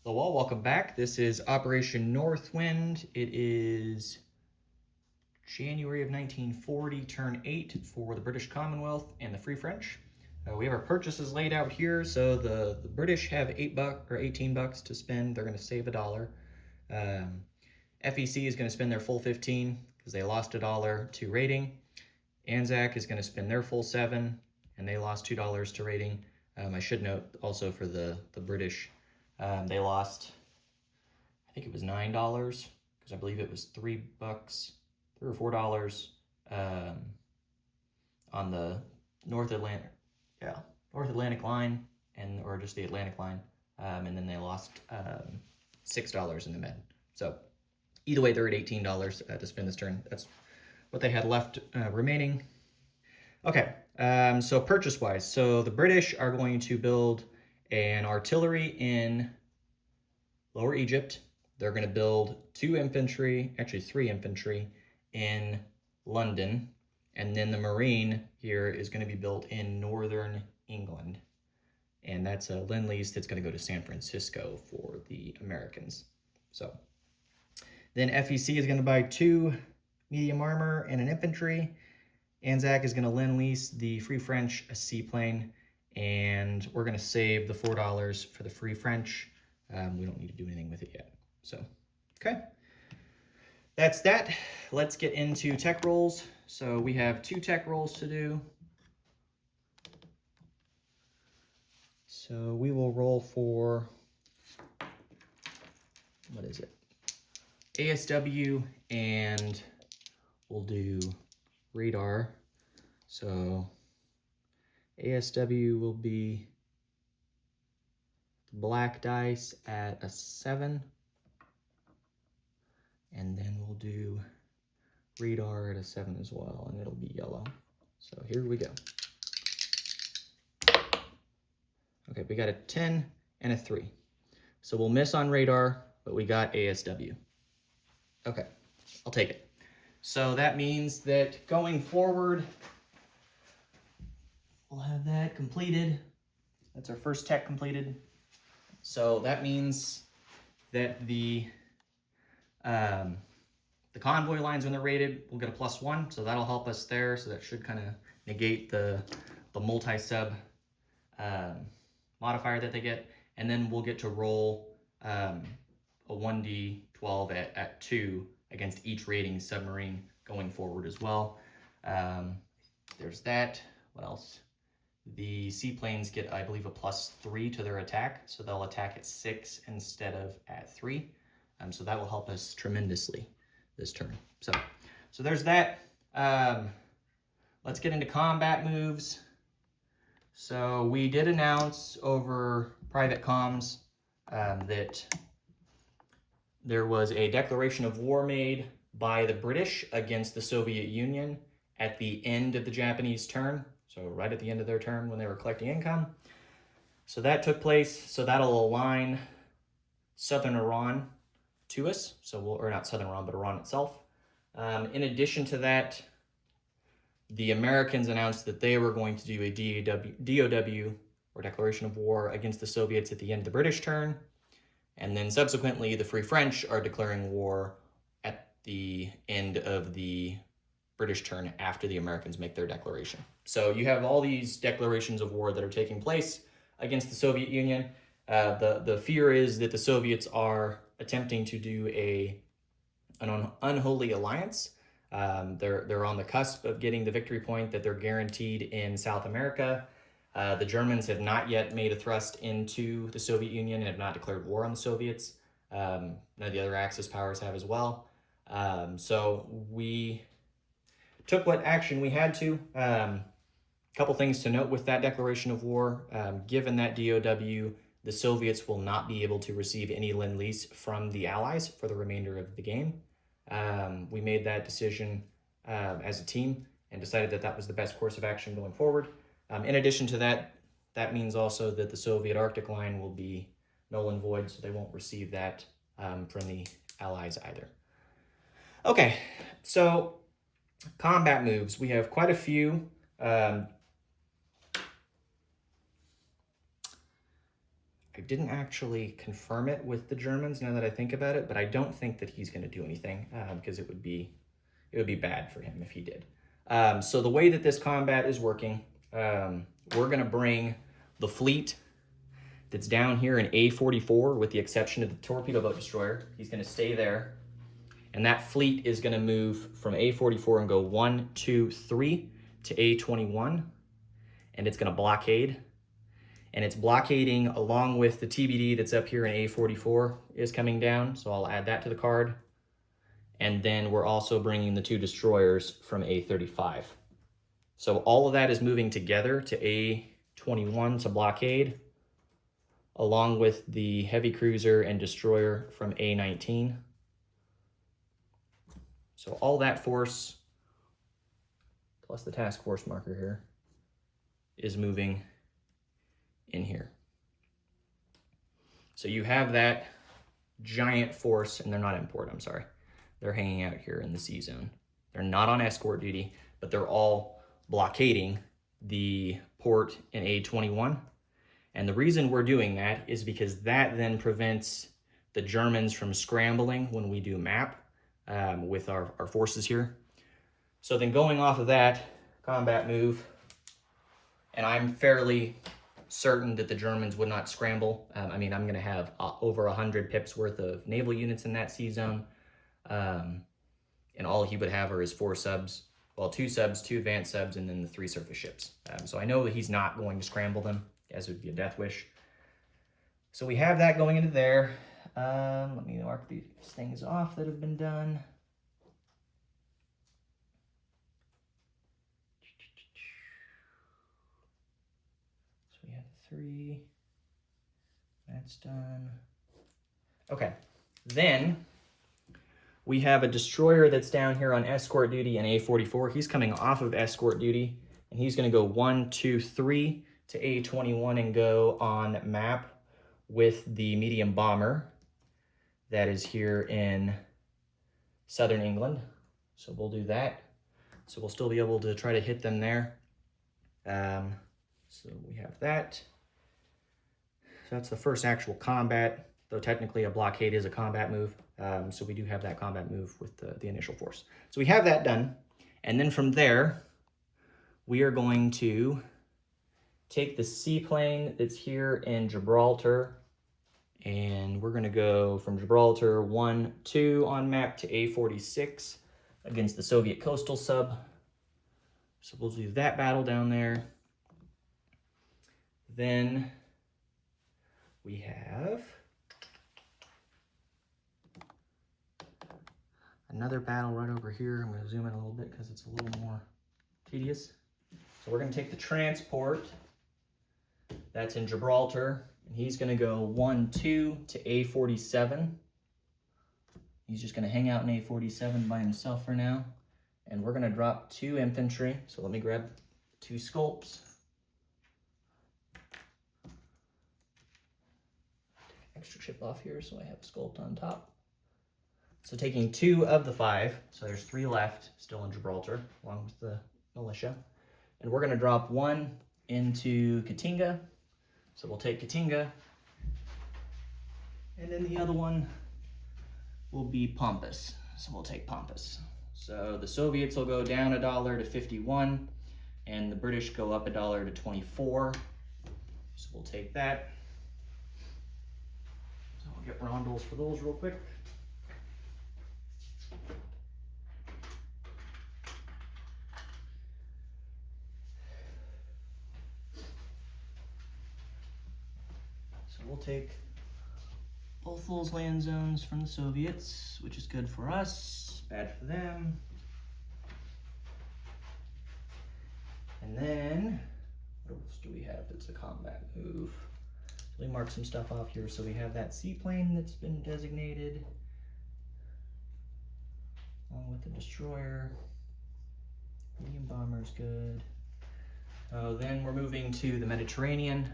Hello all, welcome back. This is Operation Northwind. It is January of 1940, turn 8 for the British Commonwealth and the Free French. We have our purchases laid out here. So the British have $8 or $18 to spend. They're going to save $1. FEC is going to spend their full 15 because they lost $1 to rating. ANZAC is going to spend their full 7 and they lost $2 to rating. I should note also for the British, they lost, I think it was $9 because I believe it was $3 or $4 on the North Atlantic line or just the Atlantic line, and then they lost $6 in the Med. So either way, they're at $18 to spend this turn. That's what they had left remaining. Okay, so purchase-wise, so the British are going to build an artillery in Lower Egypt. They're going to build 3 infantry in London, and then the Marine here is going to be built in northern England, and that's a Lend-Lease that's going to go to San Francisco for the Americans. So then FEC is going to buy 2 medium armor and an infantry. ANZAC is going to Lend-Lease the Free French a seaplane, and we're going to save the $4 for the Free French. We don't need to do anything with it yet. So, okay. That's that. Let's get into tech rolls. So we have 2 tech rolls to do. So we will roll for, what is it? ASW, and we'll do radar. So ASW will be black dice at a 7, and then we'll do radar at a 7 as well, and it'll be yellow. So here we go. Okay, we got a 10 and a 3. So we'll miss on radar, but we got ASW. Okay, I'll take it. So that means that going forward, we'll have that completed. That's our first tech completed. So that means that the convoy lines, when they're rated, will get a +1. So that'll help us there. So that should kind of negate the multi-sub modifier that they get. And then we'll get to roll a 1d12 at 2 against each rating submarine going forward as well. There's that. What else? The seaplanes get, I believe, a +3 to their attack, so they'll attack at 6 instead of at 3. So that will help us tremendously this turn. So there's that. Let's get into combat moves. So we did announce over private comms that there was a declaration of war made by the British against the Soviet Union at the end of the Japanese turn. So right at the end of their turn when they were collecting income. So that took place. So that'll align southern Iran to us. So or not southern Iran, but Iran itself. In addition to that, the Americans announced that they were going to do a DOW, or Declaration of War, against the Soviets at the end of the British turn. And then subsequently, the Free French are declaring war at the end of the British turn after the Americans make their declaration. So you have all these declarations of war that are taking place against the Soviet Union. The fear is that the Soviets are attempting to do an unholy alliance. They're on the cusp of getting the victory point that they're guaranteed in South America. The Germans have not yet made a thrust into the Soviet Union and have not declared war on the Soviets. None of the other Axis powers have as well. So we took what action we had to. Couple things to note with that declaration of war. Given that DOW, the Soviets will not be able to receive any Lend-Lease from the Allies for the remainder of the game. We made that decision as a team and decided that that was the best course of action going forward. In addition to that, that means also that the Soviet Arctic line will be null and void, so they won't receive that from the Allies either. Okay, so combat moves. We have quite a few. I didn't actually confirm it with the Germans now that I think about it, but I don't think that he's going to do anything because it would be bad for him if he did. So the way that this combat is working, we're going to bring the fleet that's down here in A44, with the exception of the torpedo boat destroyer. He's going to stay there. And that fleet is going to move from A44 and go 1, 2, 3 to A21. And it's going to blockade. And it's blockading along with the TBD that's up here in A44 is coming down. So I'll add that to the card. And then we're also bringing the 2 destroyers from A35. So all of that is moving together to A21 to blockade, along with the heavy cruiser and destroyer from A19. So all that force, plus the task force marker here, is moving in here. So you have that giant force, and they're not in port, I'm sorry. They're hanging out here in the sea zone. They're not on escort duty, but they're all blockading the port in A21. And the reason we're doing that is because that then prevents the Germans from scrambling when we do map with our forces here. So then going off of that combat move, and I'm fairly certain that the Germans would not scramble. I mean, I'm going to have over 100 pips worth of naval units in that sea zone. And all he would have are his 4 subs. Well, 2 subs, 2 advanced subs, and then the 3 surface ships. So I know that he's not going to scramble them, as it would be a death wish. So we have that going into there. Let me mark these things off that have been done. So we have 3. That's done. Okay. Then we have a destroyer that's down here on escort duty in A44. He's coming off of escort duty, and he's going to go 1, 2, 3 to A21 and go on map with the medium bomber that is here in southern England. So we'll do that. So we'll still be able to try to hit them there. So we have that. So that's the first actual combat, though technically a blockade is a combat move. So we do have that combat move with the initial force. So we have that done. And then from there, we are going to take the seaplane that's here in Gibraltar, and we're going to go from Gibraltar 1, 2 on map to A46 against the Soviet coastal sub. So we'll do that battle down there. Then we have another battle right over here. I'm going to zoom in a little bit because it's a little more tedious. So we're going to take the transport that's in Gibraltar, and he's going to go 1, 2 to A47. He's just going to hang out in A47 by himself for now. And we're going to drop 2 infantry. So let me grab 2 sculps. Extra chip off here so I have a sculpt on top. So taking 2 of the 5, so there's 3 left still in Gibraltar, along with the militia. And we're going to drop 1 into Katinga. So we'll take Katinga. And then the other one will be Pampas. So we'll take Pampas. So the Soviets will go down $1 to 51, and the British go up $1 to 24. So we'll take that. So I'll get rondels for those real quick. So we'll take both those land zones from the Soviets, which is good for us, bad for them. And then, what else do we have that's a combat move? So we mark some stuff off here. So we have that seaplane that's been designated, along with the destroyer. Medium bomber's good. Then we're moving to the Mediterranean.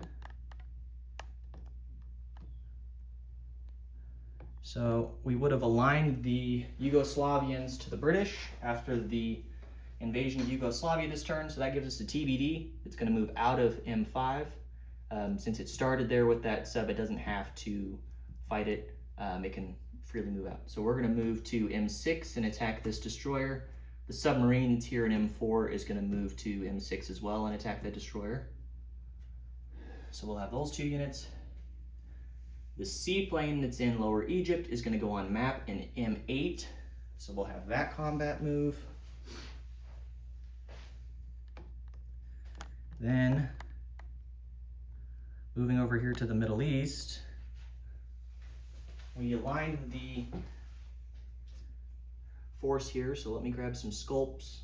So we would have aligned the Yugoslavians to the British after the invasion of Yugoslavia this turn. So that gives us a TBD. It's going to move out of M5 Since it started there with that sub, it doesn't have to fight it. It can freely move out. So we're going to move to M6 and attack this destroyer. The submarine that's here in M4 is going to move to M6 as well and attack the destroyer. So we'll have those 2 units. The seaplane that's in Lower Egypt is going to go on map in M8. So we'll have that combat move. Then, moving over here to the Middle East, we aligned the force here, so let me grab some sculpts.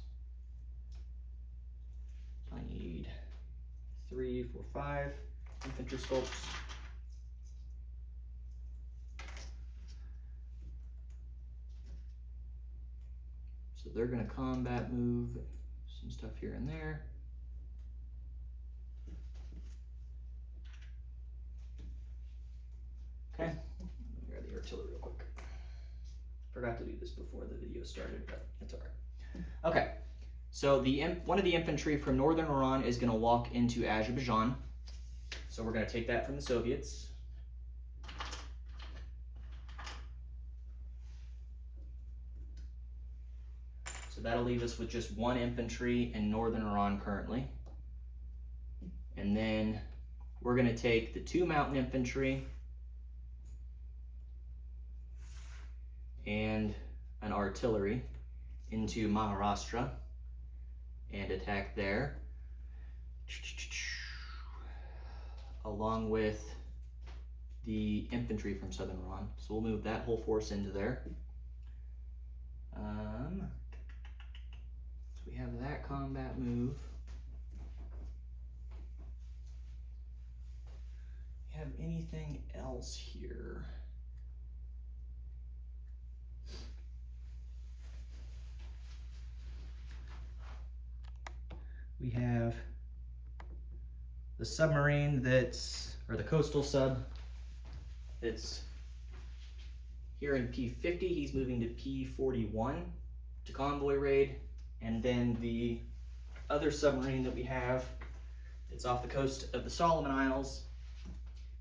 I need 3, 4, 5 infantry sculpts. So they're going to combat move some stuff here and there. Okay, let me grab the artillery real quick. Forgot to do this before the video started, but it's all right. Okay, so one of the infantry from northern Iran is going to walk into Azerbaijan. So we're going to take that from the Soviets. So that'll leave us with just 1 infantry in northern Iran currently. And then we're going to take the 2 mountain infantry and an artillery into Maharashtra and attack there, along with the infantry from southern Iran. So we'll move that whole force into there. So we have that combat move. We have anything else here? We have the submarine or the coastal sub that's here in P50. He's moving to P41 to convoy raid. And then the other submarine that we have that's off the coast of the Solomon Isles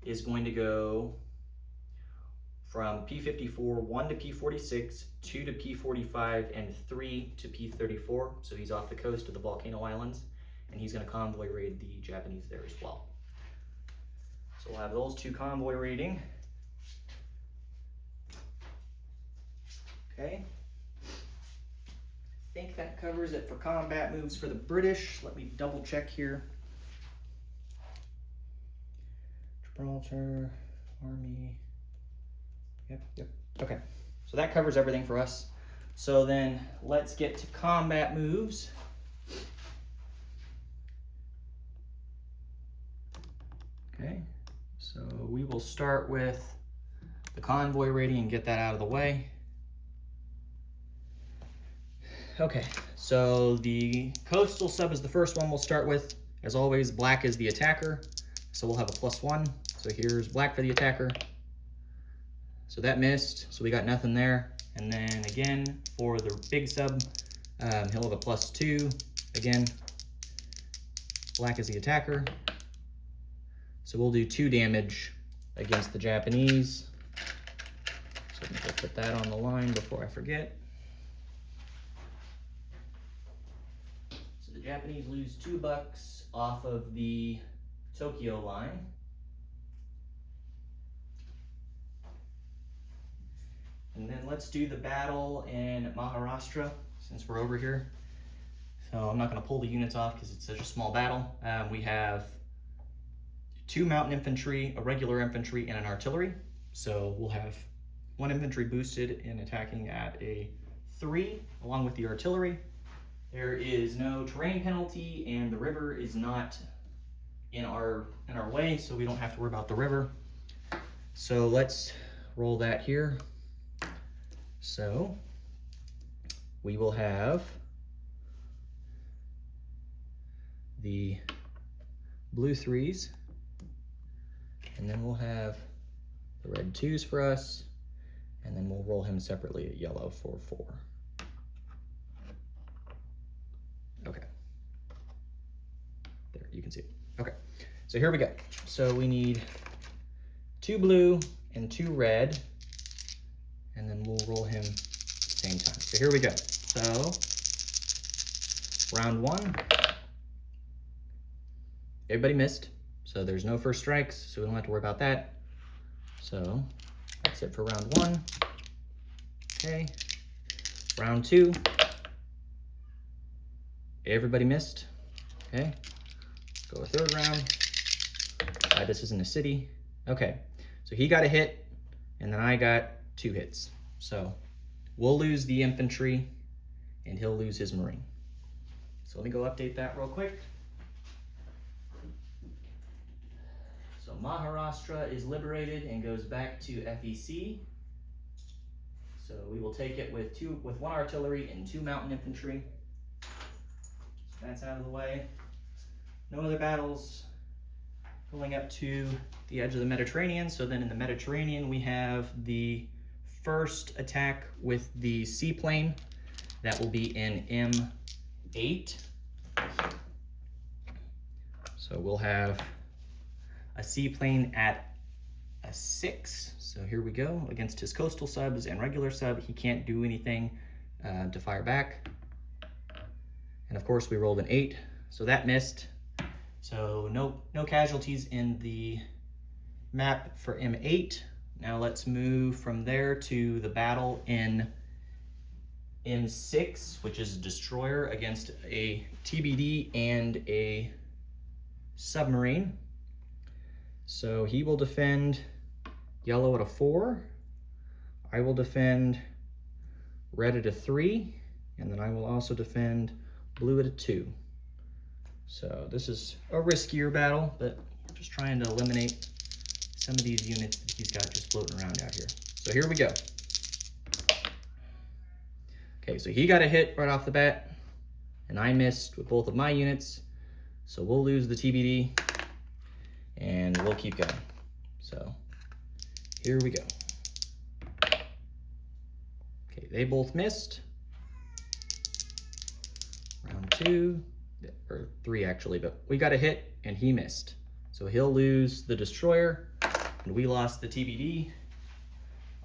is going to go from P54, 1 to P46, 2 to P45, and 3 to P34. So he's off the coast of the Volcano Islands, and he's going to convoy raid the Japanese there as well. So we'll have those 2 convoy raiding. Okay. I think that covers it for combat moves for the British. Let me double check here. Gibraltar, Army. Yep. Okay, so that covers everything for us. So then let's get to combat moves. Okay, so we will start with the convoy raiding and get that out of the way. Okay, so the coastal sub is the first one we'll start with. As always, black is the attacker, so we'll have a +1. So here's black for the attacker. So that missed, so we got nothing there. And then again, for the big sub, he'll have a +2. Again, black is the attacker. So we'll do 2 damage against the Japanese. So I'm gonna put that on the line before I forget. So the Japanese lose 2 bucks off of the Tokyo line. And then let's do the battle in Maharashtra, since we're over here. So I'm not going to pull the units off because it's such a small battle. We have 2 mountain infantry, a regular infantry, and an artillery. So we'll have 1 infantry boosted and attacking at a 3, along with the artillery. There is no terrain penalty, and the river is not in our way, so we don't have to worry about the river. So let's roll that here. So we will have the blue 3s, and then we'll have the red 2s for us, and then we'll roll him separately at yellow for 4. Okay. There, you can see it. Okay. So here we go. So we need 2 blue and 2 red, and then we'll roll him at the same time. So here we go. So round 1, everybody missed. So there's no first strikes, so we don't have to worry about that. So that's it for round 1. Okay. Round 2, everybody missed. Okay. Let's go a 3rd round. This isn't a city. Okay. So he got a hit, and then I got 2 hits. So we'll lose the infantry, and he'll lose his marine. So let me go update that real quick. So Maharashtra is liberated and goes back to FEC. So we will take it with 1 artillery and 2 mountain infantry. So that's out of the way. No other battles going up to the edge of the Mediterranean. So then in the Mediterranean, we have the first attack with the seaplane. That will be in M8. So we'll have a seaplane at a 6. So here we go. Against his coastal subs and regular sub, he can't do anything to fire back. And of course we rolled an 8, so that missed. So no casualties in the map for M8. Now let's move from there to the battle in M6, which is a destroyer against a TBD and a submarine. So he will defend yellow at a 4. I will defend red at a 3, and then I will also defend blue at a 2. So this is a riskier battle, but we're just trying to eliminate some of these units that he's got just floating around out here. So here we go. Okay, so he got a hit right off the bat, and I missed with both of my units. So we'll lose the TBD, and we'll keep going. So here we go. Okay, they both missed. Round 2, or 3 actually, but we got a hit and he missed. So he'll lose the destroyer and we lost the TBD.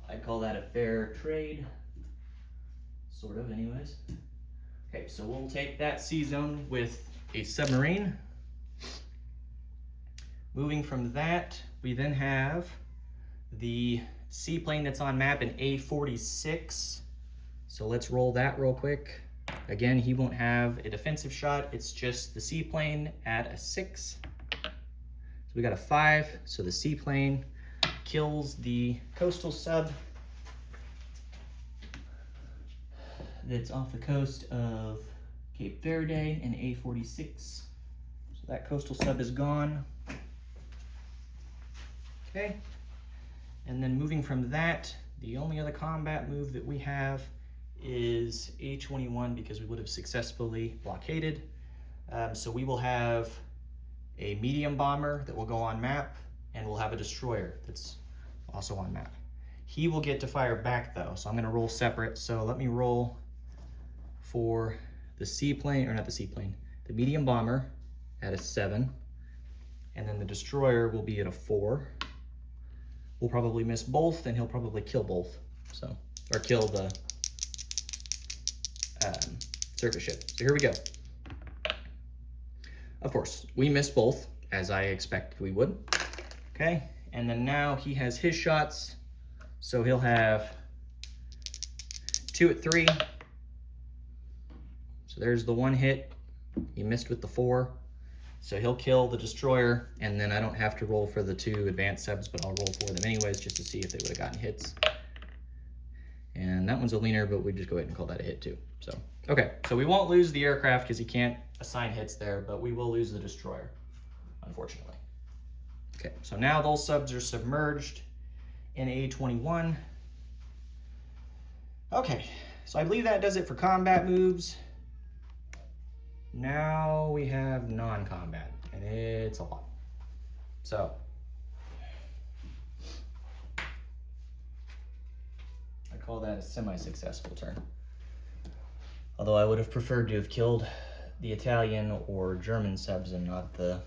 I call that a fair trade. Sort of anyways. Okay, so we'll take that sea zone with a submarine. Moving from that, we then have the seaplane that's on map in A46. So let's roll that real quick. Again, he won't have a defensive shot. It's just the seaplane at a 6. So we got a 5. So the seaplane kills the coastal sub that's off the coast of Cape Verde in A46. So that coastal sub is gone. Okay. And then moving from that, the only other combat move that we have is A21 because we would have successfully blockaded. So we will have a medium bomber that will go on map, and we'll have a destroyer that's also on map. He will get to fire back though, so I'm gonna roll separate. So let me roll for the seaplane, or not the seaplane, the medium bomber at a 7, and then the destroyer will be at a 4. We'll probably miss both, and he'll probably kill both. So, or kill the surface ship. So here we go. Of course, we missed both, as I expected we would. Okay, and then now he has his shots. So he'll have 2 at 3. So there's the 1 hit. He missed with the 4. So he'll kill the destroyer, and then I don't have to roll for the 2 advanced subs, but I'll roll for them anyways just to see if they would have gotten hits. And that one's a leaner, but we just go ahead and call that a hit too. So, okay, so we won't lose the aircraft because he can't assign hits there, but we will lose the destroyer, unfortunately. Okay, so now those subs are submerged in A21. Okay, so I believe that does it for combat moves. Now we have non-combat, and it's a lot. So, I call that a semi-successful turn. Although I would have preferred to have killed the Italian or German subs and not the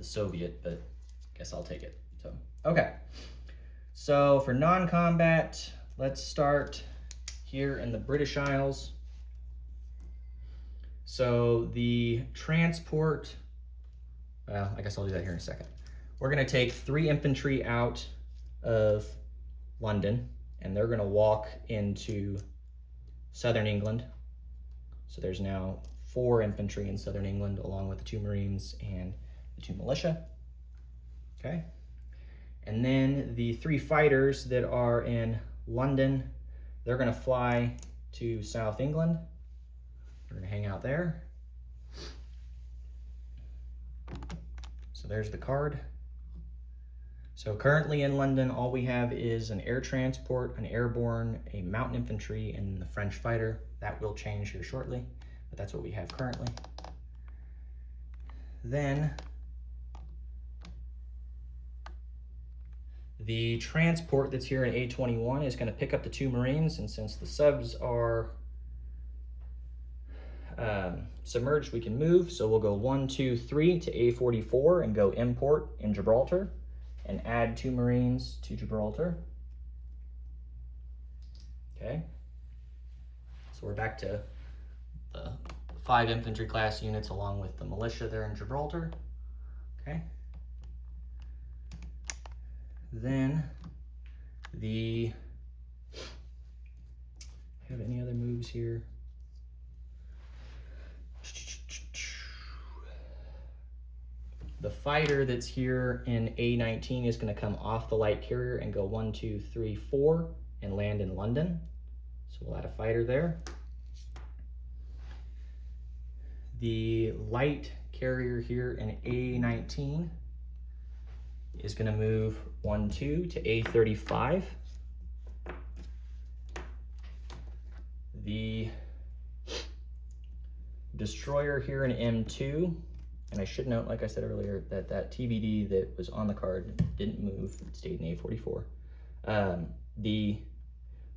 the Soviet, but I guess I'll take it. So, okay. So for non-combat, let's start here in the British Isles. So the transport, well, I guess I'll do that here in a second. We're gonna take 3 infantry out of London, and they're gonna walk into southern England. So there's now 4 infantry in southern England, along with the 2 Marines and the 2 militia. Okay. And then the 3 fighters that are in London, they're gonna fly to South England. They're gonna hang out there. So there's the card. So currently in London, all we have is an air transport, an airborne, a mountain infantry, and the French fighter. That will change here shortly, but that's what we have currently. Then the transport that's here in A21 is gonna pick up the 2 Marines, and since the subs are submerged, we can move. So we'll go 1, 2, 3 to A44 and go import in Gibraltar and add 2 Marines to Gibraltar. Okay. So we're back to the 5 infantry class units along with the militia there in Gibraltar. Okay. Then have any other moves here? The fighter that's here in A19 is going to come off the light carrier and go 1, 2, 3, 4 and land in London. So we'll add a fighter there. The light carrier here in A19 is going to move 1, 2 to A35. The destroyer here in M2, and I should note, like I said earlier, that that TBD that was on the card didn't move, it stayed in A44. The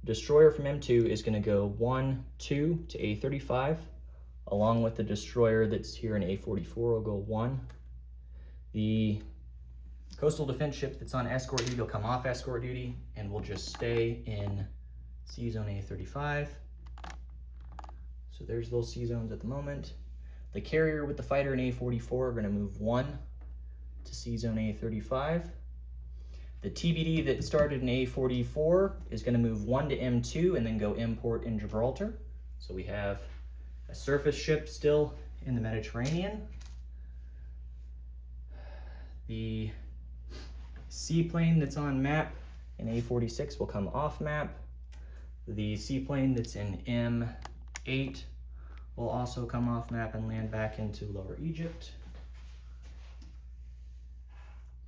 destroyer from M2 is going to go 1, 2 to A35, along with the destroyer that's here in A44 will go 1. The coastal defense ship that's on escort duty will come off escort duty and will just stay in C zone A35. So there's those C zones at the moment. The carrier with the fighter in A44 are going to move 1 to C zone A35. The TBD that started in A44 is going to move 1 to M2 and then go import in Gibraltar. So we have a surface ship still in the Mediterranean. The seaplane that's on map in A46 will come off map. The seaplane that's in M8 will also come off map and land back into Lower Egypt.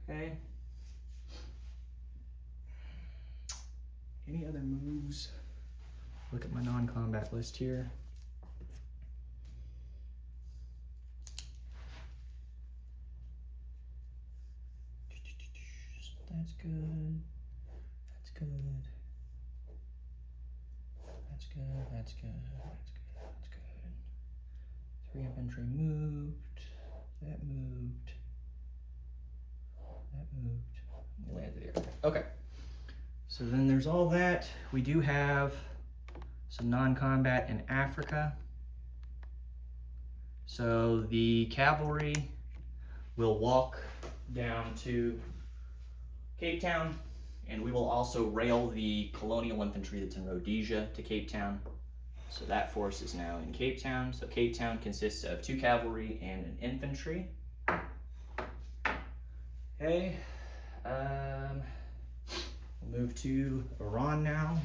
Okay. Any other moves? Look at my non-combat list here. That's good. That's good. That's good. That's good. That's good. That's good. 3 infantry moved. That moved. That moved. We landed here. Okay. So then there's all that. We do have some non-combat in Africa. So the cavalry will walk down to Cape Town, and we will also rail the colonial infantry that's in Rhodesia to Cape Town. So that force is now in Cape Town. So Cape Town consists of 2 cavalry and an infantry. Okay, we'll move to Iran now.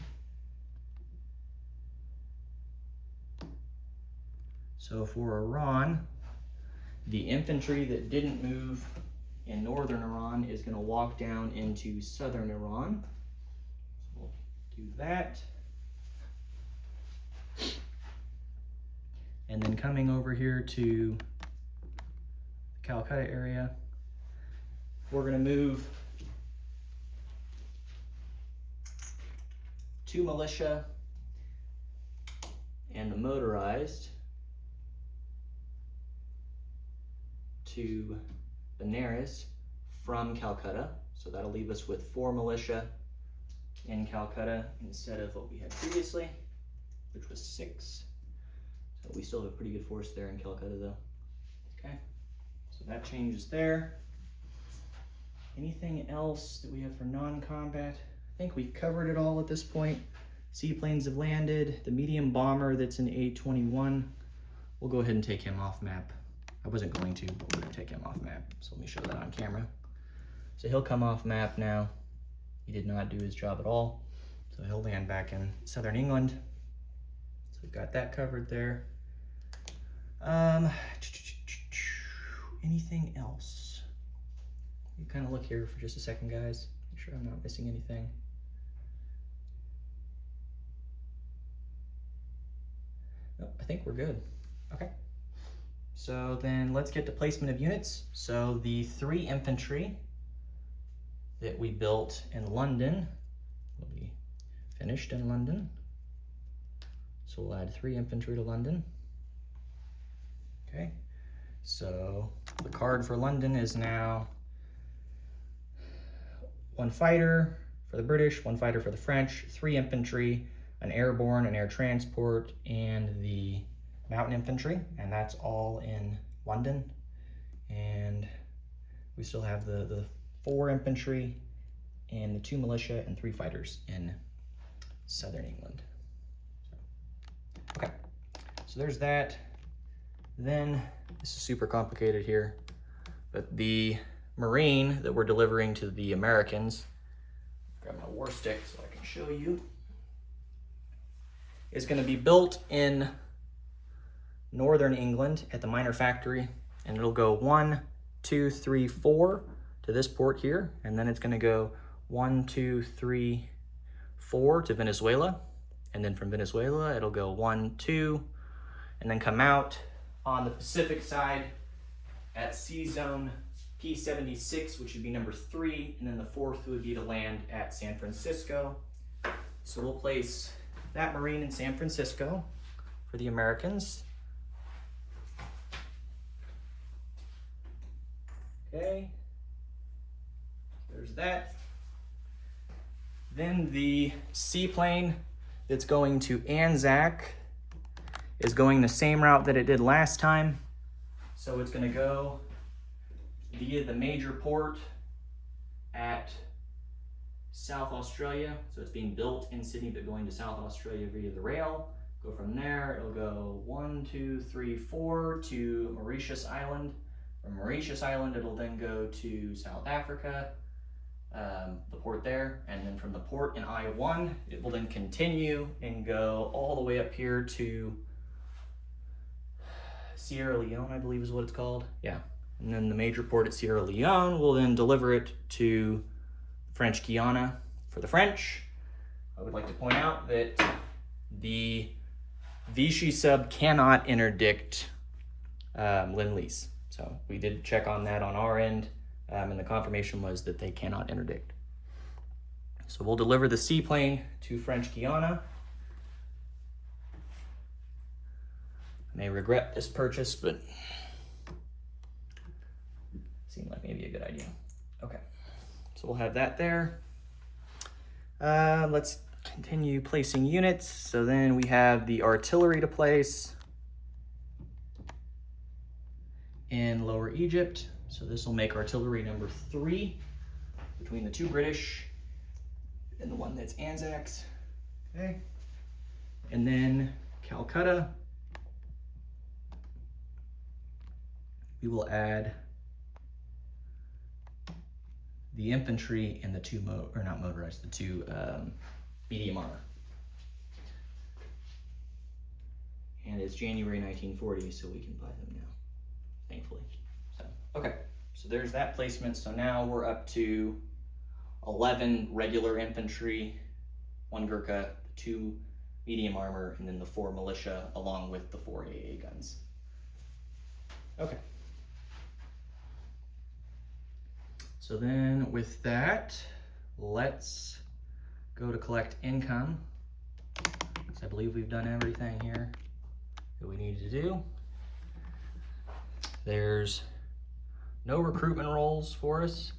So for Iran, the infantry that didn't move in northern Iran is going to walk down into southern Iran. So we'll do that. And then coming over here to the Calcutta area, we're going to move 2 militia and the motorized to Benares from Calcutta. So that'll leave us with 4 militia in Calcutta instead of what we had previously, which was 6. So we still have a pretty good force there in Calcutta though. Okay, so that changes there. Anything else that we have for non-combat? I think we've covered it all at this point. Seaplanes have landed. The medium bomber that's in A21, we'll go ahead and take him off map. I wasn't going to, but we're gonna take him off map. So let me show that on camera. So he'll come off map now. He did not do his job at all. So he'll land back in southern England. So we've got that covered there. Anything else? You kind of look here for just a second, guys. Make sure I'm not missing anything. No, I think we're good. Okay. So then let's get to placement of units. So the 3 infantry that we built in London will be finished in London. So we'll add 3 infantry to London. Okay. So the card for London is now 1 fighter for the British, 1 fighter for the French, 3 infantry, an airborne, an air transport, and the mountain infantry, and that's all in London. And we still have the 4 infantry and the 2 militia and 3 fighters in southern England. Okay, so there's that. Then, this is super complicated here, but the Marine that we're delivering to the Americans, grab my war stick so I can show you, is going to be built in northern England at the minor factory, and it'll go 1, 2, 3, 4 to this port here, and then it's going to go 1, 2, 3, 4 to Venezuela, and then from Venezuela it'll go 1, 2, and then come out on the Pacific side at Sea Zone P76, which would be number 3, and then the 4th would be to land at San Francisco. So we'll place that Marine in San Francisco for the Americans. Okay, there's that. Then the seaplane that's going to ANZAC is going the same route that it did last time. So it's going to go via the major port at South Australia. So it's being built in Sydney, but going to South Australia via the rail. Go from there, it'll go 1, 2, 3, 4 to Mauritius Island. From Mauritius Island, it'll then go to South Africa, the port there, and then from the port in I-1, it will then continue and go all the way up here to Sierra Leone, I believe is what it's called. Yeah, and then the major port at Sierra Leone will then deliver it to French Guiana for the French. I would like to point out that the Vichy sub cannot interdict Lend-Lease. So we did check on that on our end, and the confirmation was that they cannot interdict. So we'll deliver the seaplane to French Guiana. I may regret this purchase, but seemed like maybe a good idea. Okay, so we'll have that there. Let's continue placing units. So then we have the artillery to place in Lower Egypt. So this will make artillery number 3 between the 2 British and the one that's ANZAC's. Okay. And then Calcutta, we will add the infantry and the 2 the 2 medium armor. And it's January 1940, so we can buy them now, thankfully. So, okay, so there's that placement. So now we're up to 11 regular infantry, 1 Gurkha, 2 medium armor, and then the 4 militia, along with the 4 AA guns. Okay. So then with that, let's go to collect income. So I believe we've done everything here that we need to do. There's no recruitment roles for us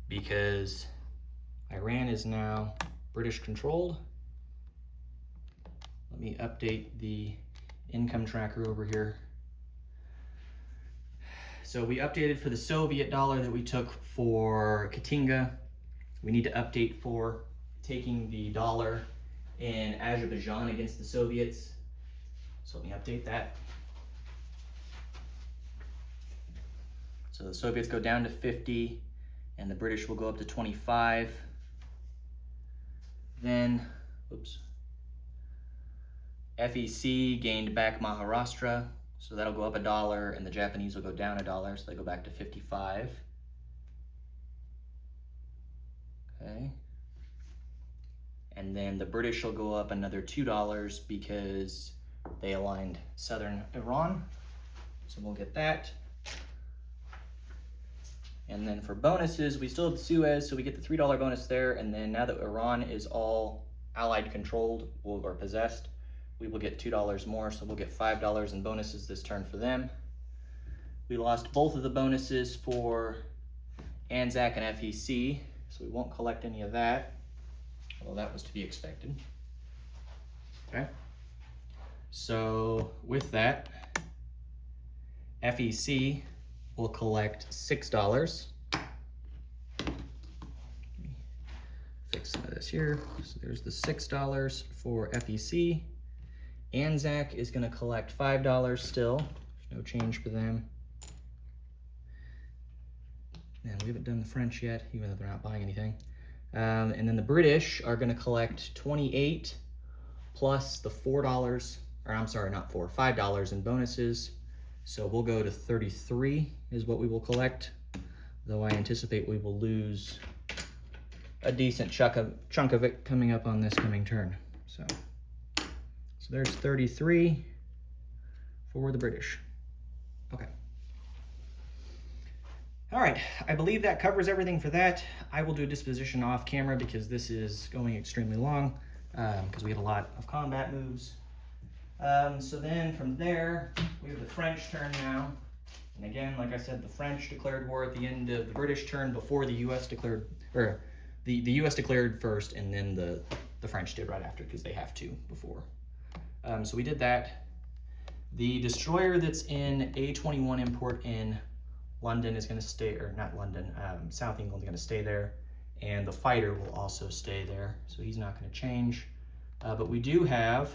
because Iran is now British controlled. Let me update the income tracker over here. So we updated for the Soviet dollar that we took for Katinga. We need to update for taking the dollar in Azerbaijan against the Soviets. So let me update that. So the Soviets go down to 50 and the British will go up to 25. Then, oops, FEC gained back Maharashtra, so that'll go up $1, and the Japanese will go down $1, so they go back to 55. Okay. And then the British will go up another $2 because they aligned southern Iran. So we'll get that. And then for bonuses, we still have Suez, so we get the $3 bonus there. And then now that Iran is all Allied controlled or possessed, we will get $2 more, so we'll get $5 in bonuses this turn for them. We lost both of the bonuses for ANZAC and FEC, so we won't collect any of that. Well, that was to be expected. Okay. So with that, FEC will collect $6. Fix some of this here. So there's the $6 for FEC. ANZAC is going to collect $5 still. There's no change for them. And we haven't done the French yet, even though they're not buying anything. And then the British are going to collect 28 plus the $4, or I'm sorry, not $4, $5 in bonuses. So we'll go to 33 is what we will collect, though I anticipate we will lose a decent chunk of it coming up on this coming turn. So there's 33 for the British. Okay. All right, I believe that covers everything for that. I will do a disposition off camera because this is going extremely long because we have a lot of combat moves. So then from there, we have the French turn now. And again, like I said, the French declared war at the end of the British turn before the US declared, or the US declared first and then the French did right after because they have to before. So we did that. The destroyer that's in A21 import in London is going to stay, or not London, South England is going to stay there. And the fighter will also stay there. So he's not going to change. But we do have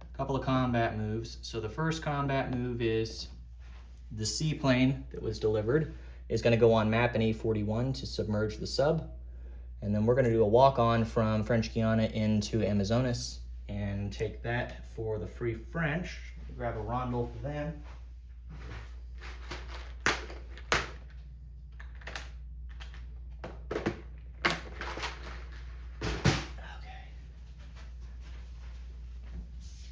a couple of combat moves. So the first combat move is the seaplane that was delivered is going to go on map in A41 to submerge the sub. And then we're going to do a walk-on from French Guiana into Amazonas and take that for the Free French. Grab a rondel for them. Okay.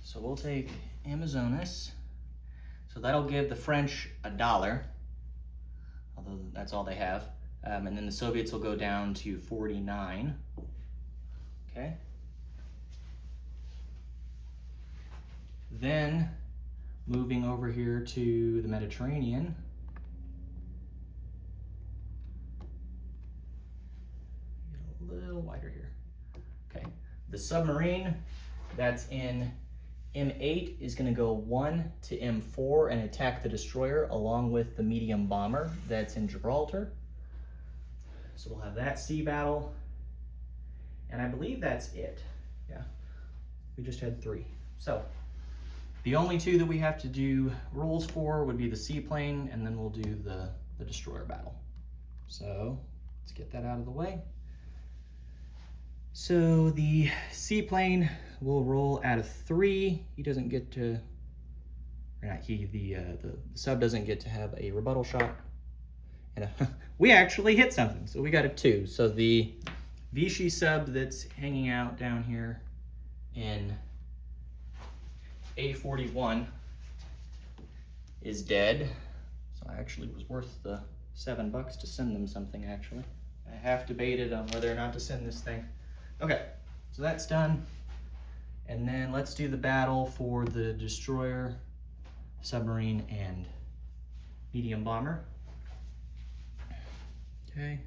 So we'll take Amazonas. So that'll give the French $1, although that's all they have. And then the Soviets will go down to 49. Okay. Then, moving over here to the Mediterranean, get a little wider here. Okay, the submarine that's in M8 is going to go 1 to M4 and attack the destroyer along with the medium bomber that's in Gibraltar. So we'll have that sea battle, and I believe that's it. Yeah, we just had 3. So the only 2 that we have to do rules for would be the seaplane, and then we'll do the destroyer battle. So let's get that out of the way. So the seaplane will roll out of 3. He doesn't get to, or not he, the sub doesn't get to have a rebuttal shot. And we actually hit something, so we got a 2. So the Vichy sub that's hanging out down here in A41 is dead. So I actually was worth the $7 to send them something, actually. I have debated on whether or not to send this thing. Okay, so that's done. And then let's do the battle for the destroyer, submarine, and medium bomber. Okay.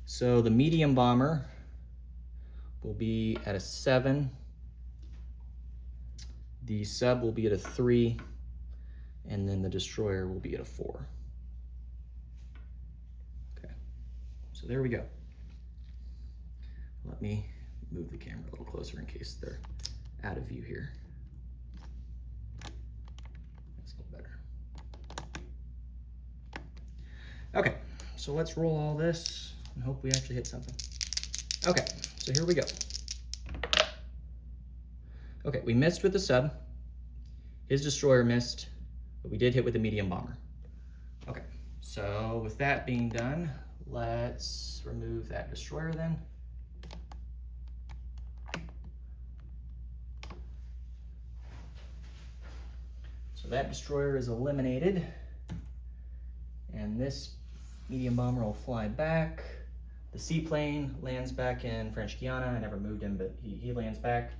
So the medium bomber will be at a 7. The sub will be at a 3. And then the destroyer will be at a 4. Okay. So there we go. Let me move the camera a little closer in case they're out of view here. That's a little better. Okay, so let's roll all this and hope we actually hit something. Okay, so here we go. Okay, we missed with the sub. His destroyer missed, but we did hit with the medium bomber. Okay, so with that being done, let's remove that destroyer then. So that destroyer is eliminated, and this medium bomber will fly back. The seaplane lands back in French Guiana. I never moved him, but he lands back.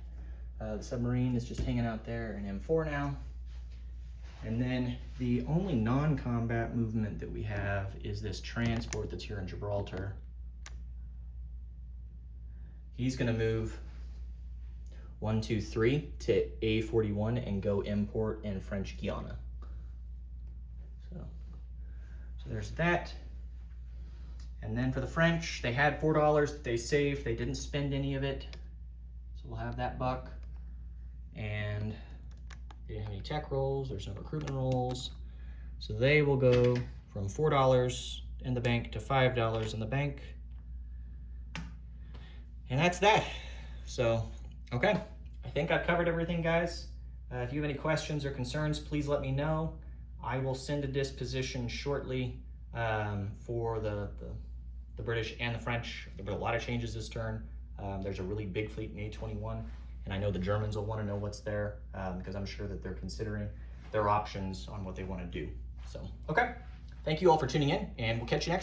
The submarine is just hanging out there in M4 now. And then the only non-combat movement that we have is this transport that's here in Gibraltar. He's gonna move 1, 2, 3 to A41 and go import in French Guiana. So there's that. And then for the French, they had $4 that they saved. They didn't spend any of it. So we'll have that buck. And they didn't have any tech rolls. There's no recruitment rolls. So they will go from $4 in the bank to $5 in the bank. And that's that. So, okay. I think I've covered everything, guys. If you have any questions or concerns, please let me know. I will send a disposition shortly for the British and the French. There were a lot of changes this turn. There's a really big fleet in A21, and I know the Germans will want to know what's there because I'm sure that they're considering their options on what they want to do. So, okay. Thank you all for tuning in, and we'll catch you next time.